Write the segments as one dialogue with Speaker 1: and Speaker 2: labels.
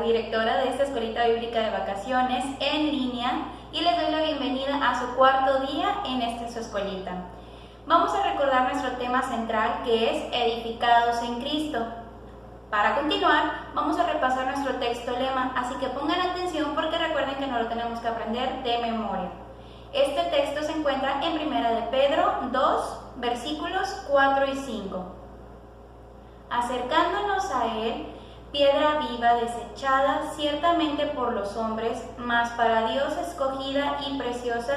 Speaker 1: directora de esta escuelita bíblica de vacaciones en línea, y les doy la bienvenida a su cuarto día en su escuelita. Vamos a recordar nuestro tema central, que es edificados en Cristo. Para continuar, vamos a repasar nuestro texto lema, así que pongan atención porque recuerden que no lo tenemos que aprender de memoria. Este texto se encuentra en 1 de Pedro 2, versículos 4 y 5. Acercándonos a él, piedra viva desechada ciertamente por los hombres, mas para Dios escogida y preciosa,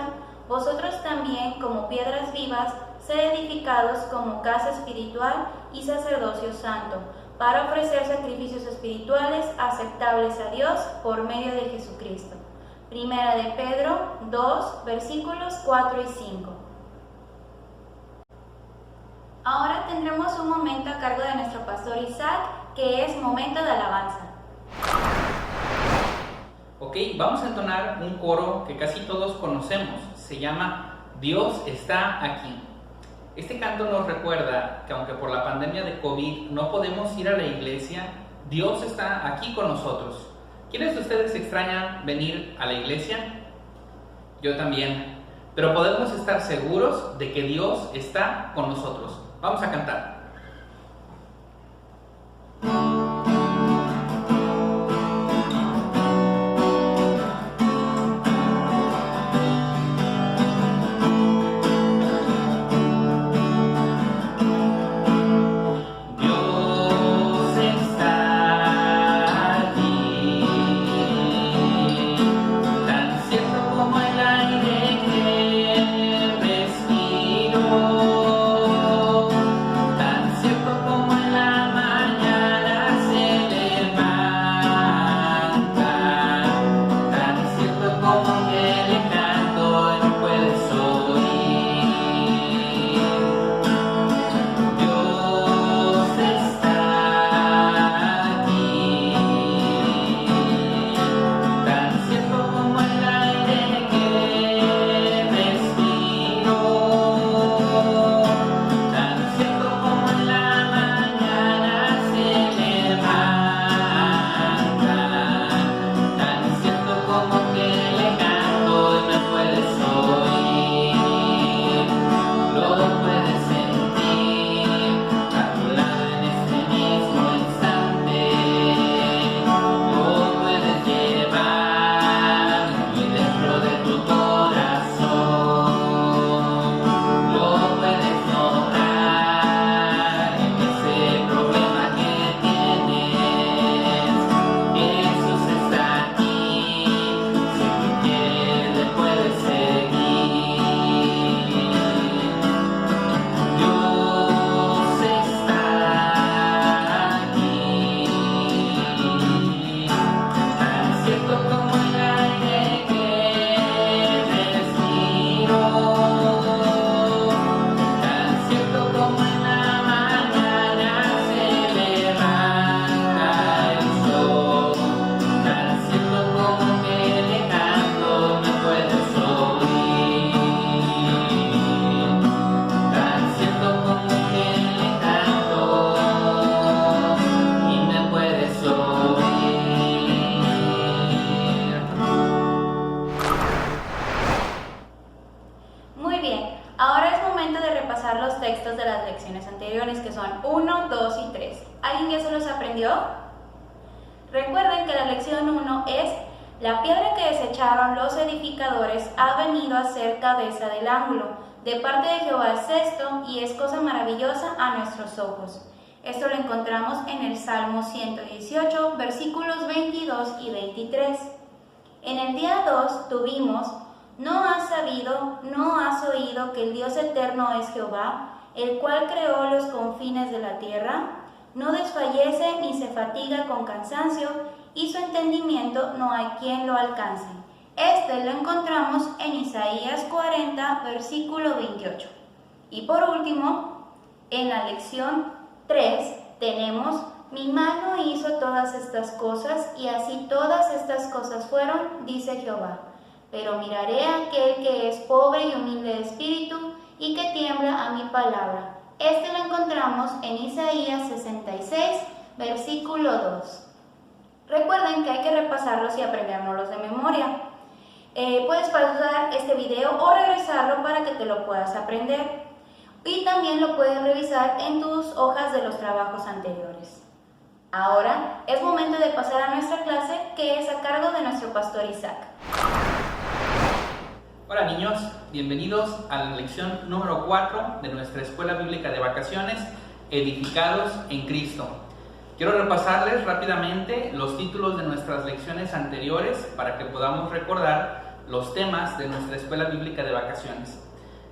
Speaker 1: vosotros también como piedras vivas, sed edificados como casa espiritual y sacerdocio santo, para ofrecer sacrificios espirituales aceptables a Dios por medio de Jesucristo. 1 de Pedro 2, versículos 4 y 5. Ahora tendremos un momento a cargo de nuestro pastor Isaac, que es momento de alabanza.
Speaker 2: Ok, vamos a entonar un coro que casi todos conocemos. Se llama Dios está aquí. Este canto nos recuerda que aunque por la pandemia de COVID no podemos ir a la iglesia, Dios está aquí con nosotros. ¿Quiénes de ustedes extrañan venir a la iglesia? Yo también. Pero podemos estar seguros de que Dios está con nosotros. Vamos a cantar.
Speaker 1: Los textos de las lecciones anteriores, que son 1, 2 y 3. ¿Alguien ya se los aprendió? Recuerden que la lección 1 es: la piedra que desecharon los edificadores ha venido a ser cabeza del ángulo. De parte de Jehová es esto, y es cosa maravillosa a nuestros ojos. Esto lo encontramos en el Salmo 118, versículos 22 y 23. En el día 2 tuvimos: ¿no has sabido, no has oído que el Dios eterno es Jehová, el cual creó los confines de la tierra? No desfallece ni se fatiga con cansancio, y su entendimiento no hay quien lo alcance. Este lo encontramos en Isaías 40, versículo 28. Y por último, en la lección 3 tenemos: mi mano hizo todas estas cosas, y así todas estas cosas fueron, dice Jehová. Pero miraré a aquel que es pobre y humilde de espíritu, y que tiembla a mi palabra. Este lo encontramos en Isaías 66, versículo 2. Recuerden que hay que repasarlos y aprendérnoslos de memoria. Puedes pausar este video o regresarlo para que te lo puedas aprender. Y también lo puedes revisar en tus hojas de los trabajos anteriores. Ahora es momento de pasar a nuestra clase, que es a cargo de nuestro pastor Isaac.
Speaker 2: Hola niños, bienvenidos a la lección número 4 de nuestra Escuela Bíblica de Vacaciones, Edificados en Cristo. Quiero repasarles rápidamente los títulos de nuestras lecciones anteriores para que podamos recordar los temas de nuestra Escuela Bíblica de Vacaciones.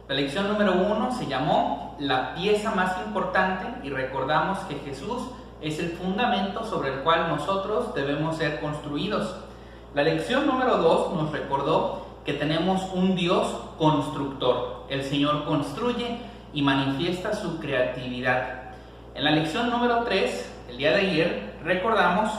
Speaker 2: La lección número 1 se llamó La pieza más importante y recordamos que Jesús es el fundamento sobre el cual nosotros debemos ser construidos. La lección número 2 nos recordó que tenemos un Dios constructor. El Señor construye y manifiesta su creatividad. En la lección número 3, el día de ayer, recordamos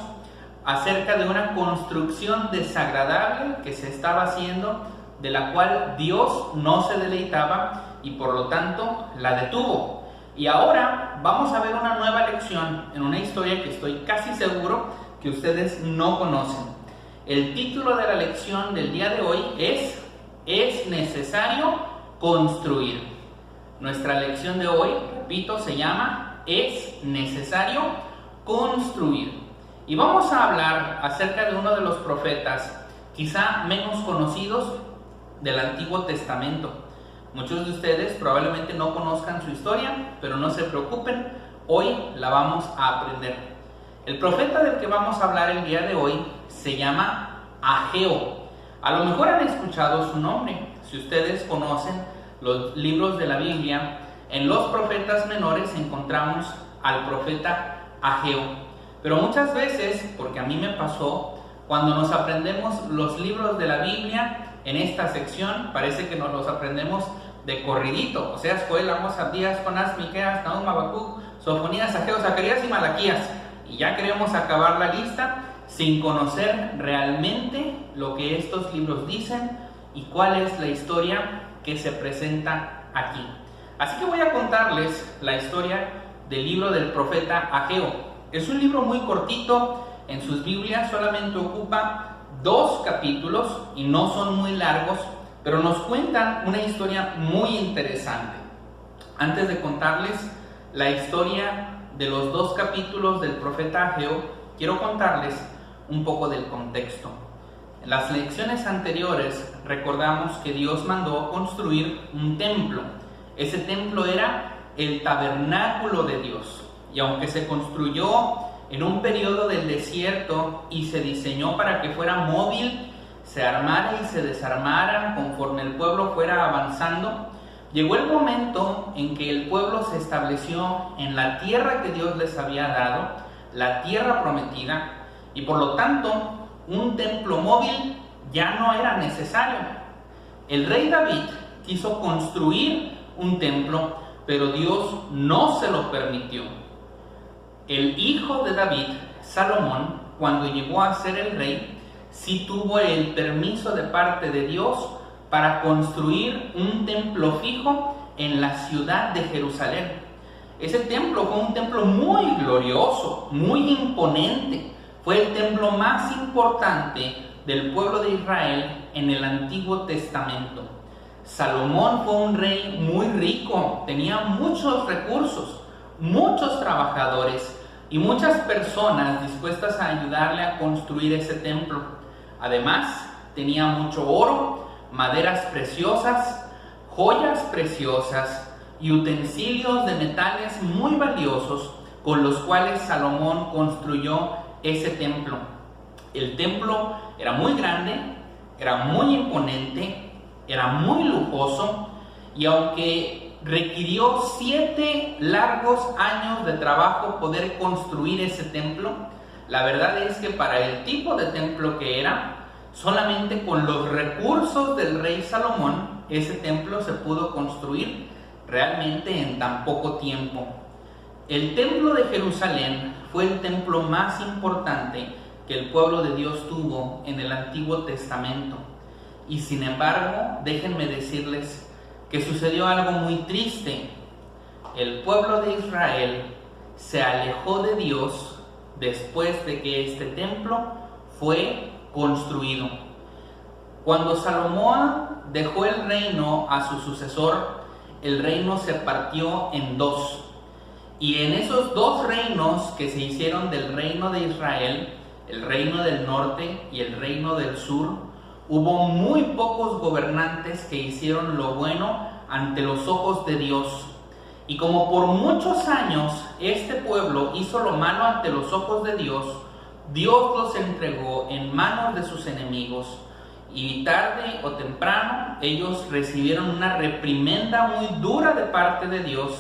Speaker 2: acerca de una construcción desagradable que se estaba haciendo, de la cual Dios no se deleitaba y por lo tanto la detuvo. Y ahora vamos a ver una nueva lección en una historia que estoy casi seguro que ustedes no conocen. El título de la lección del día de hoy es necesario construir. Nuestra lección de hoy, repito, se llama Es necesario construir. Y vamos a hablar acerca de uno de los profetas quizá menos conocidos del Antiguo Testamento. Muchos de ustedes probablemente no conozcan su historia, pero no se preocupen, hoy la vamos a aprender. El profeta del que vamos a hablar el día de hoy se llama Ageo. A lo mejor han escuchado su nombre. Si ustedes conocen los libros de la Biblia, en los profetas menores encontramos al profeta Ageo. Pero muchas veces, porque a mí me pasó, cuando nos aprendemos los libros de la Biblia, en esta sección parece que nos los aprendemos de corridito. O sea, Joel, Amós, Abdías, Jonás, Miqueas, Nahum, Habacuc, Sofonías, Ageo, Zacarías y Malaquías. Y ya queremos acabar la lista sin conocer realmente lo que estos libros dicen y cuál es la historia que se presenta aquí. Así que voy a contarles la historia del libro del profeta Ageo. Es un libro muy cortito, en sus Biblias solamente ocupa 2 capítulos y no son muy largos, pero nos cuentan una historia muy interesante. Antes de contarles la historia de los 2 capítulos del profeta Ageo, quiero contarles un poco del contexto. En las lecciones anteriores recordamos que Dios mandó construir un templo. Ese templo era el tabernáculo de Dios. Y aunque se construyó en un periodo del desierto y se diseñó para que fuera móvil, se armara y se desarmara conforme el pueblo fuera avanzando, llegó el momento en que el pueblo se estableció en la tierra que Dios les había dado, la tierra prometida, y por lo tanto un templo móvil ya no era necesario. El rey David quiso construir un templo, pero Dios no se lo permitió. El hijo de David, Salomón, cuando llegó a ser el rey, sí tuvo el permiso de parte de Dios para construir un templo fijo en la ciudad de Jerusalén. Ese templo fue un templo muy glorioso, muy imponente. Fue el templo más importante del pueblo de Israel en el Antiguo Testamento. Salomón fue un rey muy rico, tenía muchos recursos, muchos trabajadores y muchas personas dispuestas a ayudarle a construir ese templo. Además, tenía mucho oro, maderas preciosas, joyas preciosas y utensilios de metales muy valiosos con los cuales Salomón construyó ese templo. El templo era muy grande, era muy imponente, era muy lujoso, y aunque requirió 7 largos años de trabajo poder construir ese templo, la verdad es que para el tipo de templo que era, solamente con los recursos del rey Salomón, ese templo se pudo construir realmente en tan poco tiempo. El templo de Jerusalén fue el templo más importante que el pueblo de Dios tuvo en el Antiguo Testamento. Y sin embargo, déjenme decirles que sucedió algo muy triste. El pueblo de Israel se alejó de Dios después de que este templo fue construido. Cuando Salomón dejó el reino a su sucesor, el reino se partió en dos. Y en esos dos reinos que se hicieron del reino de Israel, el reino del norte y el reino del sur, hubo muy pocos gobernantes que hicieron lo bueno ante los ojos de Dios. Y como por muchos años este pueblo hizo lo malo ante los ojos de Dios, Dios los entregó en manos de sus enemigos. Y tarde o temprano ellos recibieron una reprimenda muy dura de parte de Dios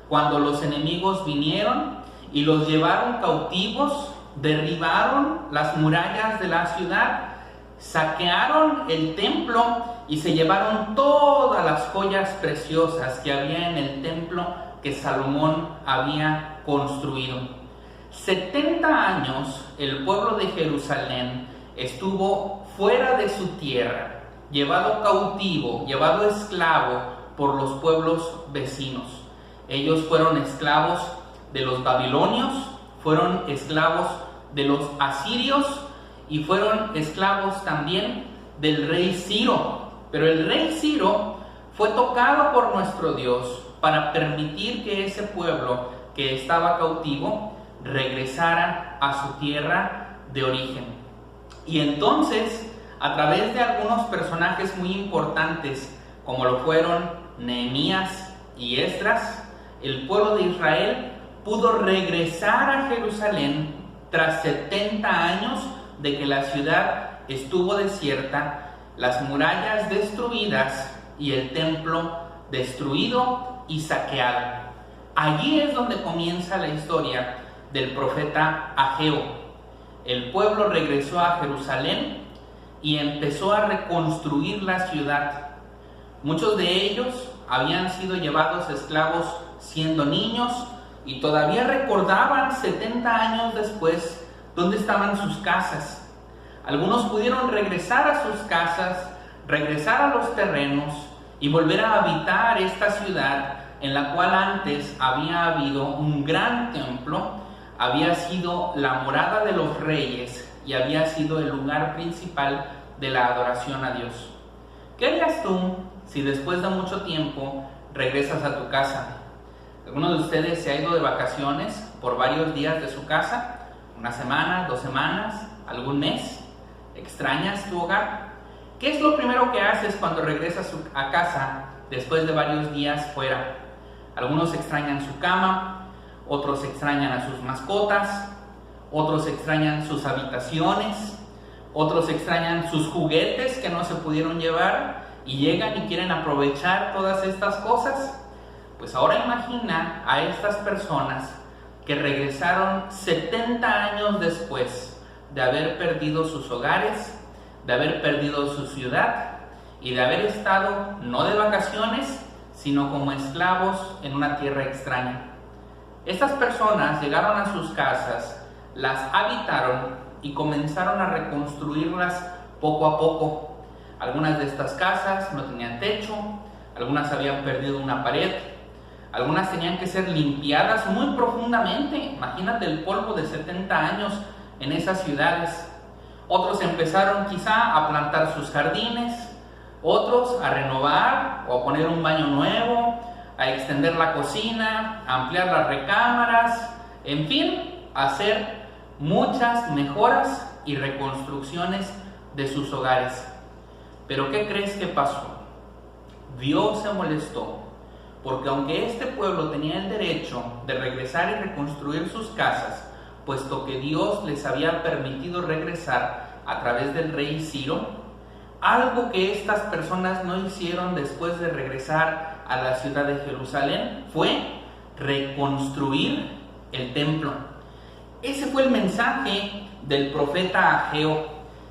Speaker 2: cuando los enemigos vinieron y los llevaron cautivos, derribaron las murallas de la ciudad, saquearon el templo y se llevaron todas las joyas preciosas que había en el templo que Salomón había construido. 70 años el pueblo de Jerusalén estuvo fuera de su tierra, llevado cautivo, llevado esclavo por los pueblos vecinos. Ellos fueron esclavos de los babilonios, fueron esclavos de los asirios y fueron esclavos también del rey Ciro. Pero el rey Ciro fue tocado por nuestro Dios para permitir que ese pueblo que estaba cautivo regresara a su tierra de origen. Y entonces, a través de algunos personajes muy importantes, como lo fueron Nehemías y Esdras, el pueblo de Israel pudo regresar a Jerusalén tras 70 años de que la ciudad estuvo desierta, las murallas destruidas y el templo destruido y saqueado. Allí es donde comienza la historia del profeta Ageo. El pueblo regresó a Jerusalén y empezó a reconstruir la ciudad. Muchos de ellos habían sido llevados esclavos siendo niños y todavía recordaban 70 años después dónde estaban sus casas. Algunos pudieron regresar a sus casas, regresar a los terrenos y volver a habitar esta ciudad en la cual antes había habido un gran templo, había sido la morada de los reyes y había sido el lugar principal de la adoración a Dios. ¿Qué harías tú si después de mucho tiempo regresas a tu casa? ¿Alguno de ustedes se ha ido de vacaciones por varios días de su casa? ¿Una semana, 2 semanas, algún mes? ¿Extrañas tu hogar? ¿Qué es lo primero que haces cuando regresas a casa después de varios días fuera? Algunos extrañan su cama, otros extrañan a sus mascotas, otros extrañan sus habitaciones, otros extrañan sus juguetes que no se pudieron llevar y llegan y quieren aprovechar todas estas cosas. Pues ahora imagina a estas personas que regresaron 70 años después de haber perdido sus hogares, de haber perdido su ciudad y de haber estado no de vacaciones, sino como esclavos en una tierra extraña. Estas personas llegaron a sus casas, las habitaron y comenzaron a reconstruirlas poco a poco. Algunas de estas casas no tenían techo, algunas habían perdido una pared, algunas tenían que ser limpiadas muy profundamente. Imagínate el polvo de 70 años en esas ciudades. Otros empezaron quizá a plantar sus jardines, otros a renovar o a poner un baño nuevo, a extender la cocina, a ampliar las recámaras, en fin, a hacer muchas mejoras y reconstrucciones de sus hogares. Pero ¿qué crees que pasó? Dios se molestó, porque aunque este pueblo tenía el derecho de regresar y reconstruir sus casas, puesto que Dios les había permitido regresar a través del rey Ciro, algo que estas personas no hicieron después de regresar a la ciudad de Jerusalén fue reconstruir el templo. Ese fue el mensaje del profeta Ageo.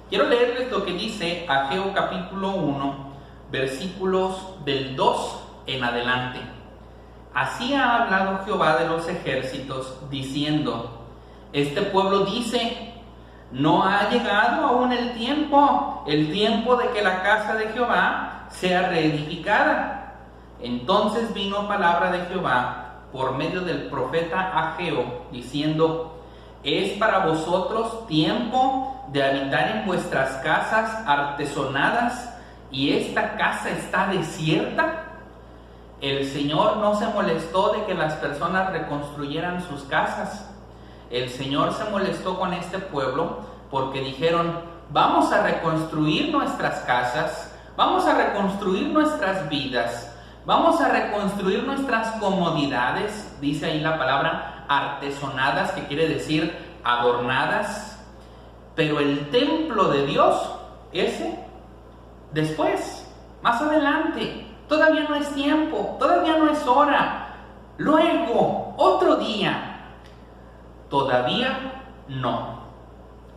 Speaker 2: Quiero leerles lo que dice Ageo capítulo 1, versículos del 2 en adelante. Así ha hablado Jehová de los ejércitos, diciendo: este pueblo dice, no ha llegado aún el tiempo de que la casa de Jehová sea reedificada. Entonces vino palabra de Jehová por medio del profeta Ageo, diciendo: ¿Es para vosotros tiempo de habitar en vuestras casas artesonadas y esta casa está desierta? El Señor no se molestó de que las personas reconstruyeran sus casas. El Señor se molestó con este pueblo porque dijeron: vamos a reconstruir nuestras casas, vamos a reconstruir nuestras vidas, vamos a reconstruir nuestras comodidades, dice ahí la palabra artesonadas, que quiere decir adornadas, pero el templo de Dios, ese, después, más adelante, todavía no es tiempo, todavía no es hora, luego, otro día, todavía no.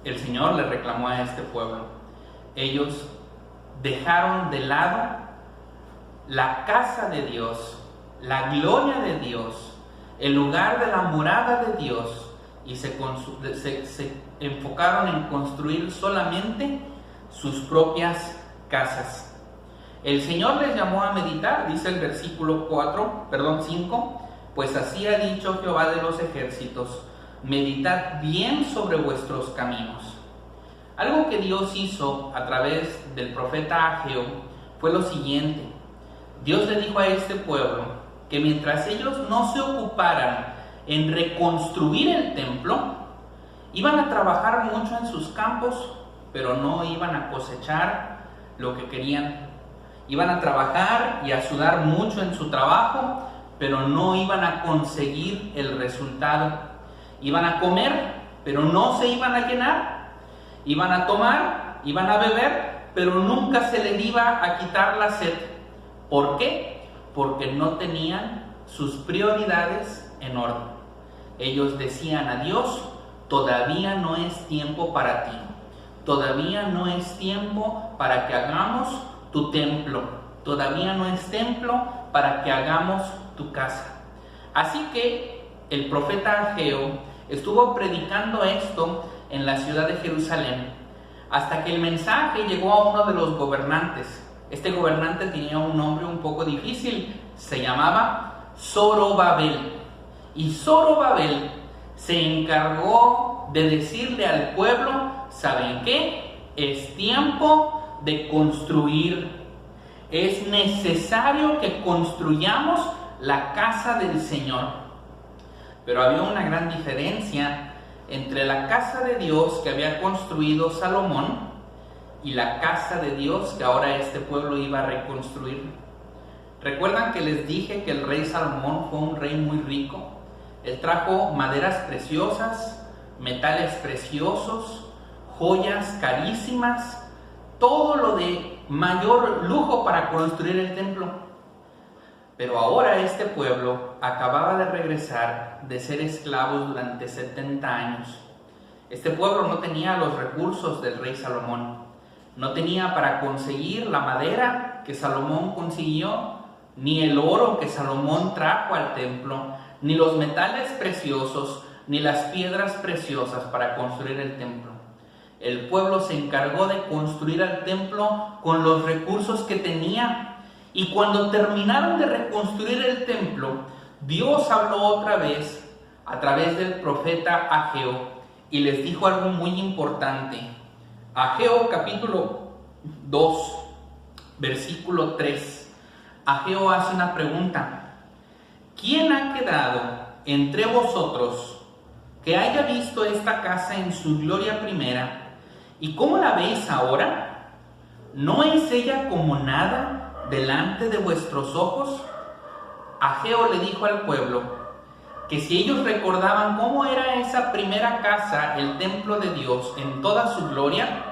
Speaker 2: El Señor le reclamó a este pueblo. Ellos dejaron de lado la casa de Dios, la gloria de Dios, el lugar de la morada de Dios, y se enfocaron en construir solamente sus propias casas. El Señor les llamó a meditar, dice el versículo 5, pues así ha dicho Jehová de los ejércitos: meditad bien sobre vuestros caminos. Algo que Dios hizo a través del profeta Ageo fue lo siguiente. Dios le dijo a este pueblo que mientras ellos no se ocuparan en reconstruir el templo, iban a trabajar mucho en sus campos, pero no iban a cosechar lo que querían. Iban a trabajar y a sudar mucho en su trabajo, pero no iban a conseguir el resultado. Iban a comer, pero no se iban a llenar. Iban a tomar, iban a beber, pero nunca se les iba a quitar la sed. ¿Por qué? Porque no tenían sus prioridades en orden. Ellos decían a Dios: todavía no es tiempo para ti, todavía no es tiempo para que hagamos tu templo, todavía no es templo para que hagamos tu casa. Así que el profeta Ageo estuvo predicando esto en la ciudad de Jerusalén, hasta que el mensaje llegó a uno de los gobernantes. Este gobernante tenía un nombre un poco difícil, se llamaba Zorobabel. Y Zorobabel se encargó de decirle al pueblo: ¿saben qué? Es tiempo de construir. Es necesario que construyamos la casa del Señor. Pero había una gran diferencia entre la casa de Dios que había construido Salomón y la casa de Dios que ahora este pueblo iba a reconstruir. ¿Recuerdan que les dije que el rey Salomón fue un rey muy rico? Él trajo maderas preciosas, metales preciosos, joyas carísimas, todo lo de mayor lujo para construir el templo. Pero ahora este pueblo acababa de regresar de ser esclavos durante 70 años. Este pueblo no tenía los recursos del rey Salomón. No tenía para conseguir la madera que Salomón consiguió, ni el oro que Salomón trajo al templo, ni los metales preciosos, ni las piedras preciosas para construir el templo. El pueblo se encargó de construir el templo con los recursos que tenía. Y cuando terminaron de reconstruir el templo, Dios habló otra vez a través del profeta Ageo y les dijo algo muy importante. Ageo capítulo 2, versículo 3. Ageo hace una pregunta. ¿Quién ha quedado entre vosotros que haya visto esta casa en su gloria primera? ¿Y cómo la veis ahora? ¿No es ella como nada delante de vuestros ojos? Ageo le dijo al pueblo que si ellos recordaban cómo era esa primera casa, el templo de Dios, en toda su gloria,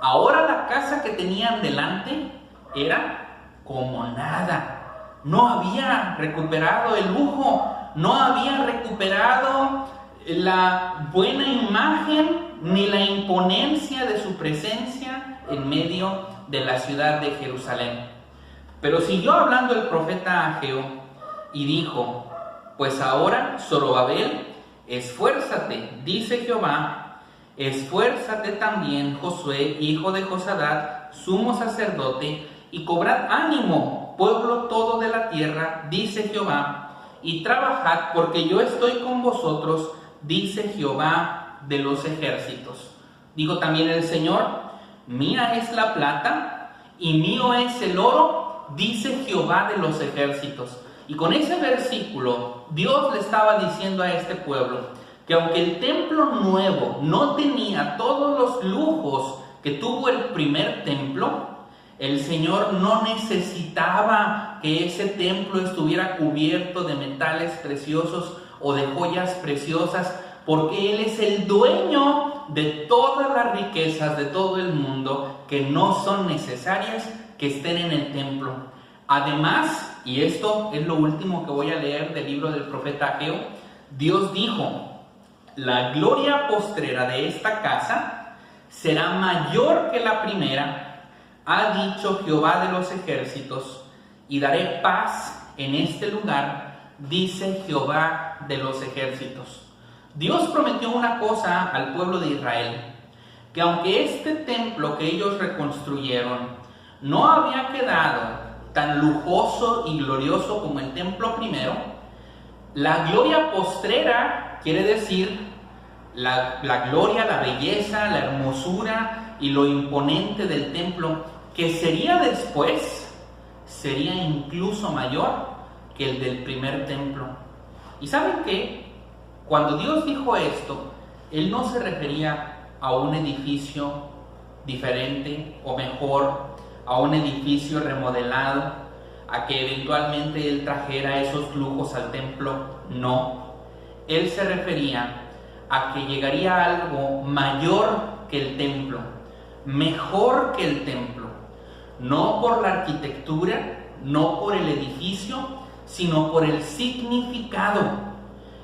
Speaker 2: ahora la casa que tenían delante era como nada. No había recuperado el lujo, no había recuperado la buena imagen ni la imponencia de su presencia en medio de la ciudad de Jerusalén. Pero siguió hablando el profeta Ageo y dijo: pues ahora, Zorobabel, esfuérzate, dice Jehová, esfuérzate también, Josué, hijo de Josadat, sumo sacerdote, y cobrad ánimo, pueblo todo de la tierra, dice Jehová, y trabajad, porque yo estoy con vosotros dice Jehová de los ejércitos. Dijo también el Señor, mía es la plata y mío es el oro, dice Jehová de los ejércitos. Y con ese versículo, Dios le estaba diciendo a este pueblo que aunque el templo nuevo no tenía todos los lujos que tuvo el primer templo, el Señor no necesitaba que ese templo estuviera cubierto de metales preciosos o de joyas preciosas, porque Él es el dueño de todas las riquezas de todo el mundo que no son necesarias que estén en el templo. Además, y esto es lo último que voy a leer del libro del profeta Ageo, Dios dijo, la gloria postrera de esta casa será mayor que la primera, ha dicho Jehová de los ejércitos, y daré paz en este lugar, dice Jehová de los ejércitos. Dios prometió una cosa al pueblo de Israel, que aunque este templo que ellos reconstruyeron no había quedado tan lujoso y glorioso como el templo primero, la gloria postrera quiere decir la gloria, la belleza, la hermosura y lo imponente del templo que sería después, sería incluso mayor que el del primer templo. ¿Y saben qué? Cuando Dios dijo esto, Él no se refería a un edificio diferente o mejor, a un edificio remodelado, a que eventualmente Él trajera esos lujos al templo. No, Él se refería a que llegaría algo mayor que el templo, mejor que el templo, no por la arquitectura, no por el edificio, sino por el significado.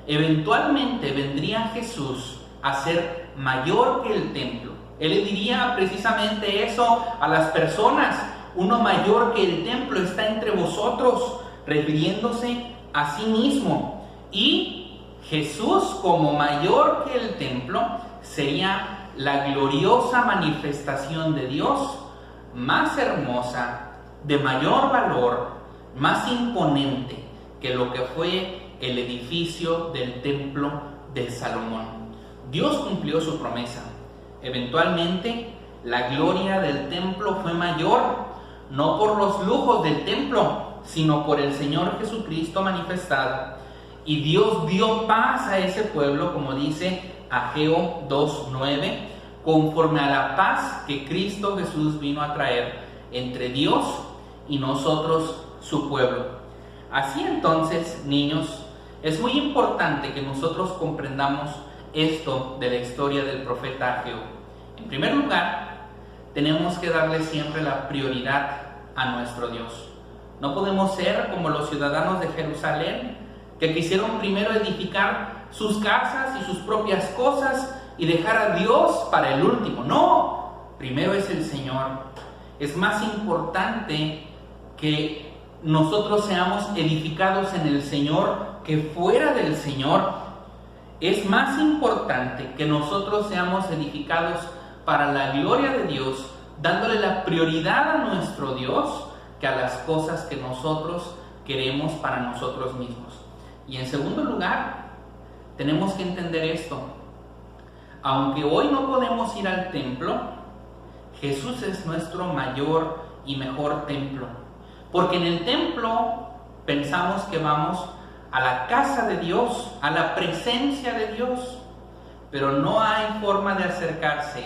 Speaker 2: Eventualmente vendría Jesús a ser mayor que el templo. Él le diría precisamente eso a las personas: uno mayor que el templo está entre vosotros, refiriéndose a sí mismo. Y Jesús, como mayor que el templo, sería la gloriosa manifestación de Dios, más hermosa, de mayor valor, más imponente que lo que fue el edificio del templo de Salomón. Dios cumplió su promesa. Eventualmente, la gloria del templo fue mayor, no por los lujos del templo, sino por el Señor Jesucristo manifestado. Y Dios dio paz a ese pueblo, como dice Ageo 2:9, conforme a la paz que Cristo Jesús vino a traer entre Dios y nosotros, su pueblo. Así entonces, niños, es muy importante que nosotros comprendamos esto de la historia del profeta Ageo. En primer lugar, tenemos que darle siempre la prioridad a nuestro Dios. No podemos ser como los ciudadanos de Jerusalén, que quisieron primero edificar sus casas y sus propias cosas y dejar a Dios para el último. No, primero es el Señor. Es más importante que nosotros seamos edificados en el Señor que fuera del Señor. Es más importante que nosotros seamos edificados para la gloria de Dios, dándole la prioridad a nuestro Dios, que a las cosas que nosotros queremos para nosotros mismos. Y en segundo lugar, tenemos que entender esto: aunque hoy no podemos ir al templo, Jesús es nuestro mayor y mejor templo, porque en el templo pensamos que vamos a la casa de Dios, a la presencia de Dios, pero no hay forma de acercarse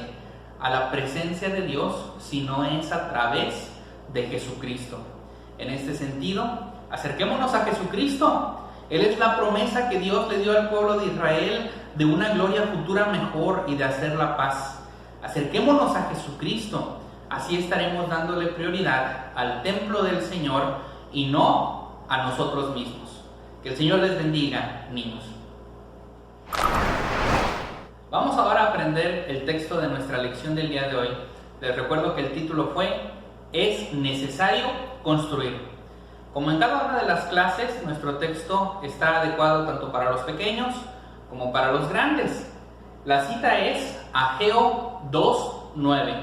Speaker 2: a la presencia de Dios si no es a través de Jesucristo. En este sentido, acerquémonos a Jesucristo. Él es la promesa que Dios le dio al pueblo de Israel de una gloria futura mejor y de hacer la paz. Acerquémonos a Jesucristo, así estaremos dándole prioridad al templo del Señor y no a nosotros mismos. Que el Señor les bendiga, niños. Vamos ahora a aprender el texto de nuestra lección del día de hoy. Les recuerdo que el título fue «Es necesario construir». Como en cada una de las clases, nuestro texto está adecuado tanto para los pequeños como para los grandes. La cita es Ageo 2:9.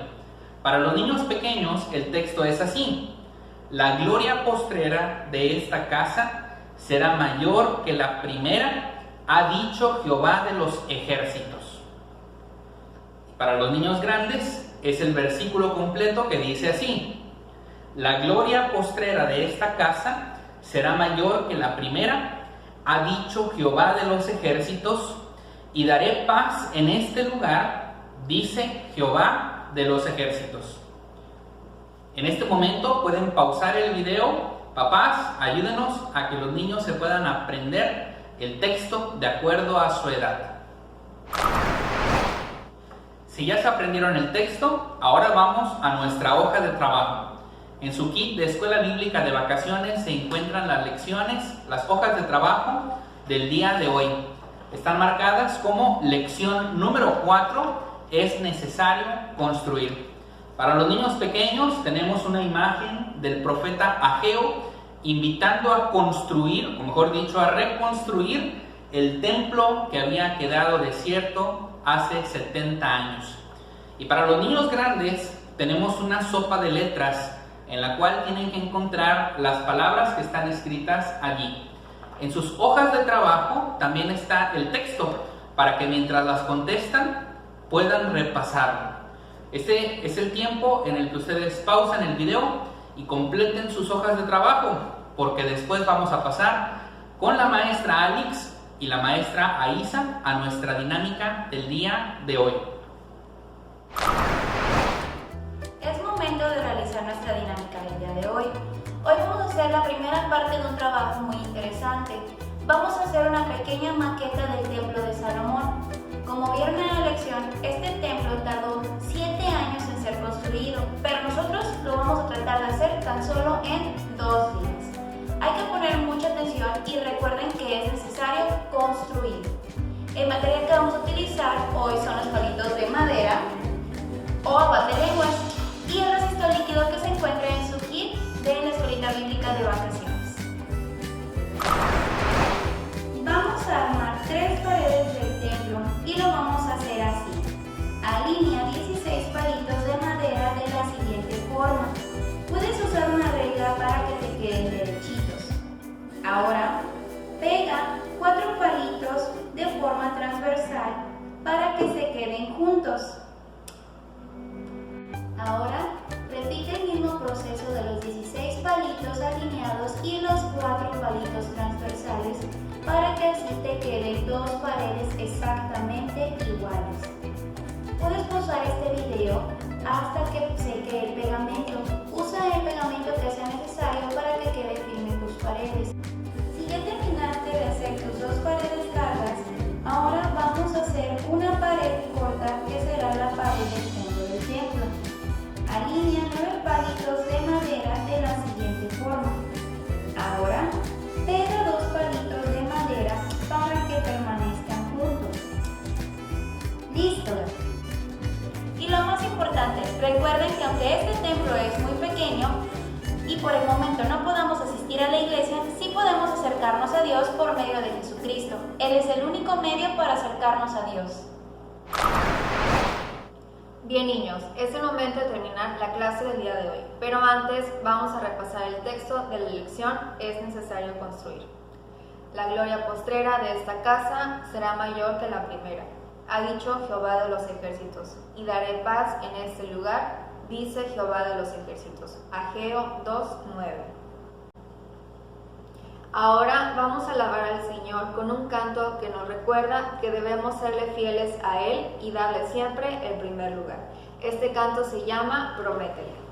Speaker 2: Para los niños pequeños, el texto es así: la gloria postrera de esta casa será mayor que la primera, ha dicho Jehová de los ejércitos. Para los niños grandes es el versículo completo que dice así: la gloria postrera de esta casa será mayor que la primera, ha dicho Jehová de los ejércitos, y daré paz en este lugar, dice Jehová de los ejércitos. En este momento pueden pausar el video. Papás, ayúdenos a que los niños se puedan aprender el texto de acuerdo a su edad. Si ya se aprendieron el texto, ahora vamos a nuestra hoja de trabajo. En su kit de escuela bíblica de vacaciones se encuentran las lecciones, las hojas de trabajo del día de hoy. Están marcadas como lección número 4, es necesario construir. Para los niños pequeños tenemos una imagen del profeta Ageo invitando a construir, o mejor dicho, a reconstruir el templo que había quedado desierto hace 70 años. Y para los niños grandes tenemos una sopa de letras en la cual tienen que encontrar las palabras que están escritas allí. En sus hojas de trabajo también está el texto para que mientras las contestan puedan repasarlo. Este es el tiempo en el que ustedes pausan el video y completen sus hojas de trabajo, porque después vamos a pasar con la maestra Alix y la maestra Aisa a nuestra dinámica del día de hoy.
Speaker 1: Es momento de realizar nuestra dinámica del día de hoy. Hoy vamos a hacer la primera parte de un trabajo muy interesante. Vamos a hacer una pequeña maqueta del templo de Salomón. Como vieron en la lección, este templo tardó 7 años en ser construido, pero nosotros lo vamos a tratar de hacer tan solo en 2 días. Hay que poner mucha atención y recuerden que es necesario construir. El material que vamos a utilizar hoy son los palitos de madera o abatelenguas y el resistor líquido que se encuentra en su kit de la escuelita bíblica de vacaciones. Vamos a armar 3 paredes del templo y lo vamos a hacer así. Alinea 16 palitos de madera de la siguiente forma. Puedes usar una regla para que te queden derechitos. Ahora, pega 4 palitos de forma transversal para que se queden juntos. Ahora, repite el mismo proceso de los 16 palitos alineados y los 4 palitos transversales para que así te queden 2 paredes exactamente iguales. Puedes pausar este video hasta que seque el pegamento. Usa el pegamento que sea necesario para que quede firme tus paredes. Si ya terminaste de hacer tus 2 paredes largas, ahora vamos a hacer una pared corta que será la pared del fondo del templo. Alinea 9 palitos de madera de la siguiente forma. Ahora, pega 2 palitos de madera para que permanezcan juntos. ¡Listo! Y lo más importante, recuerden que aunque este templo es muy pequeño y por el momento no podamos asistir a la iglesia, sí podemos acercarnos a Dios por medio de Jesucristo. Él es el único medio para acercarnos a Dios.
Speaker 3: Bien niños, es el momento de terminar la clase del día de hoy, pero antes vamos a repasar el texto de la lección Es necesario construir. La gloria postrera de esta casa será mayor que la primera, ha dicho Jehová de los ejércitos, y daré paz en este lugar, dice Jehová de los ejércitos. Ageo 2:9. Ahora vamos a alabar al Señor con un canto que nos recuerda que debemos serle fieles a Él y darle siempre el primer lugar. Este canto se llama Prométele.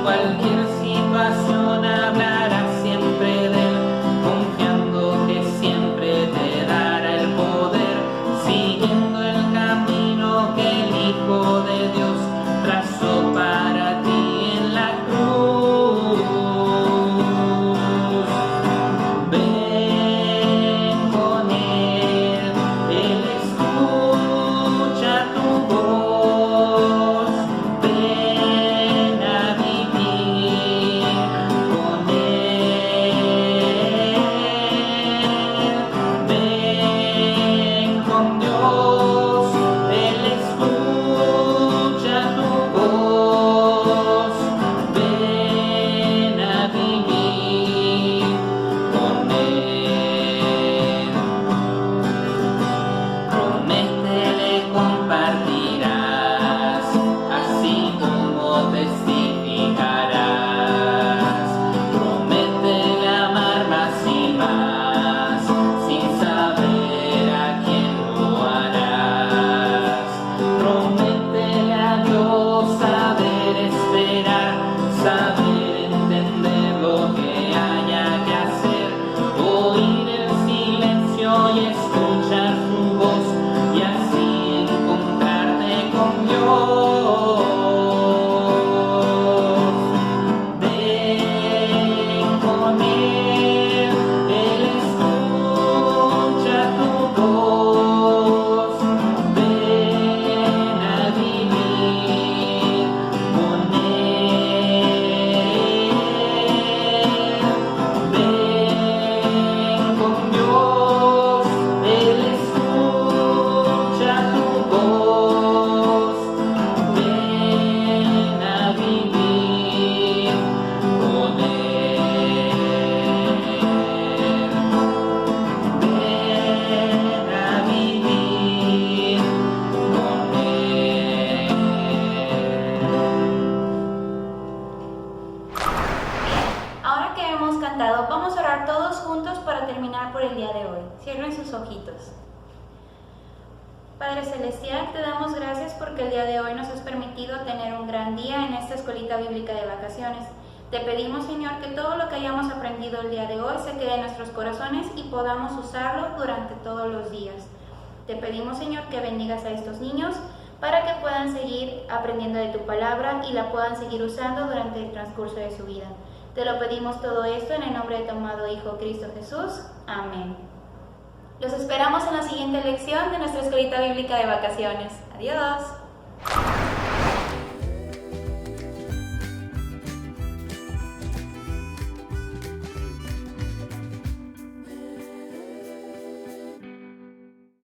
Speaker 2: Cualquier situación
Speaker 1: cantado, vamos a orar todos juntos para terminar por el día de hoy. Cierren sus ojitos. Padre Celestial, te damos gracias porque el día de hoy nos has permitido tener un gran día en esta escuelita bíblica de vacaciones. Te pedimos, Señor, que todo lo que hayamos aprendido el día de hoy se quede en nuestros corazones y podamos usarlo durante todos los días. Te pedimos, Señor, que bendigas a estos niños para que puedan seguir aprendiendo de tu palabra y la puedan seguir usando durante el transcurso de su vida. Te lo pedimos todo esto en el nombre de tu amado Hijo Cristo Jesús. Amén. Los esperamos en la siguiente lección de nuestra escuelita bíblica de vacaciones. Adiós.